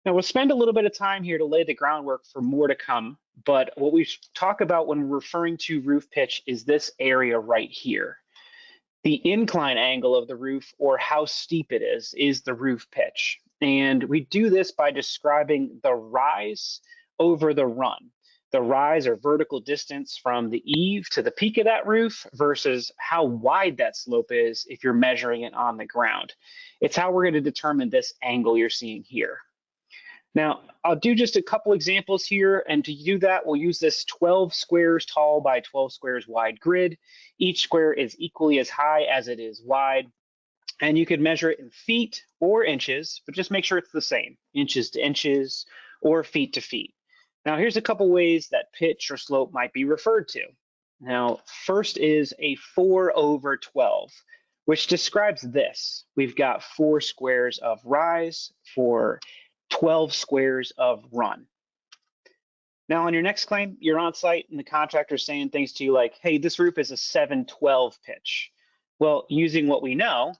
Now we'll spend a little bit of time here to lay the groundwork for more to come, but what we talk about when we're referring to roof pitch is this area right here. The incline angle of the roof, or how steep it is the roof pitch. And we do this by describing the rise over the run. The rise or vertical distance from the eave to the peak of that roof versus how wide that slope is if you're measuring it on the ground. It's how we're going to determine this angle you're seeing here. Now, I'll do just a couple examples here, and to do that, we'll use this 12 squares tall by 12 squares wide grid. Each square is equally as high as it is wide, and you could measure it in feet or inches, but just make sure it's the same, inches to inches or feet to feet. Now, here's a couple ways that pitch or slope might be referred to. Now, first is a 4/12, which describes this. We've got 4 squares of rise for 12 squares of run. Now, on your next claim, you're on site and the contractor's saying things to you like, hey, this roof is a 7/12 pitch. Well, using what we know,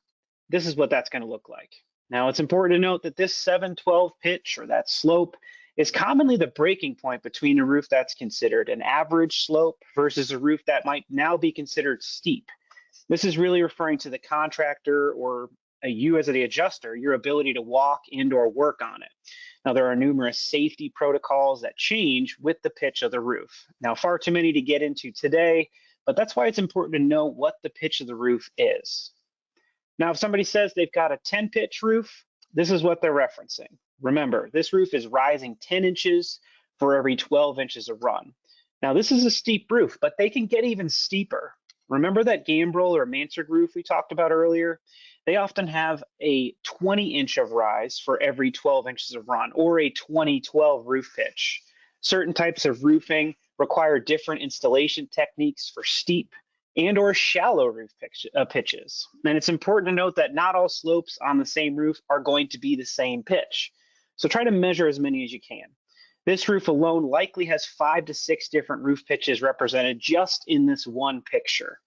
this is what that's going to look like. Now, it's important to note that this 7/12 pitch, or that slope, is commonly the breaking point between a roof that's considered an average slope versus a roof that might now be considered steep. This is really referring to the contractor, or you as the adjuster, your ability to walk and or work on it. Now, there are numerous safety protocols that change with the pitch of the roof. Now, far too many to get into today, but that's why it's important to know what the pitch of the roof is. Now, if somebody says they've got a 10 pitch roof, this is what they're referencing. Remember, this roof is rising 10 inches for every 12 inches of run. Now, this is a steep roof, but they can get even steeper. Remember that gambrel or mansard roof we talked about earlier? They often have a 20-inch of rise for every 12 inches of run, or a 20/12 roof pitch. Certain types of roofing require different installation techniques for steep and or shallow roof pitches. And it's important to note that not all slopes on the same roof are going to be the same pitch. So try to measure as many as you can. This roof alone likely has 5 to 6 different roof pitches represented just in this one picture.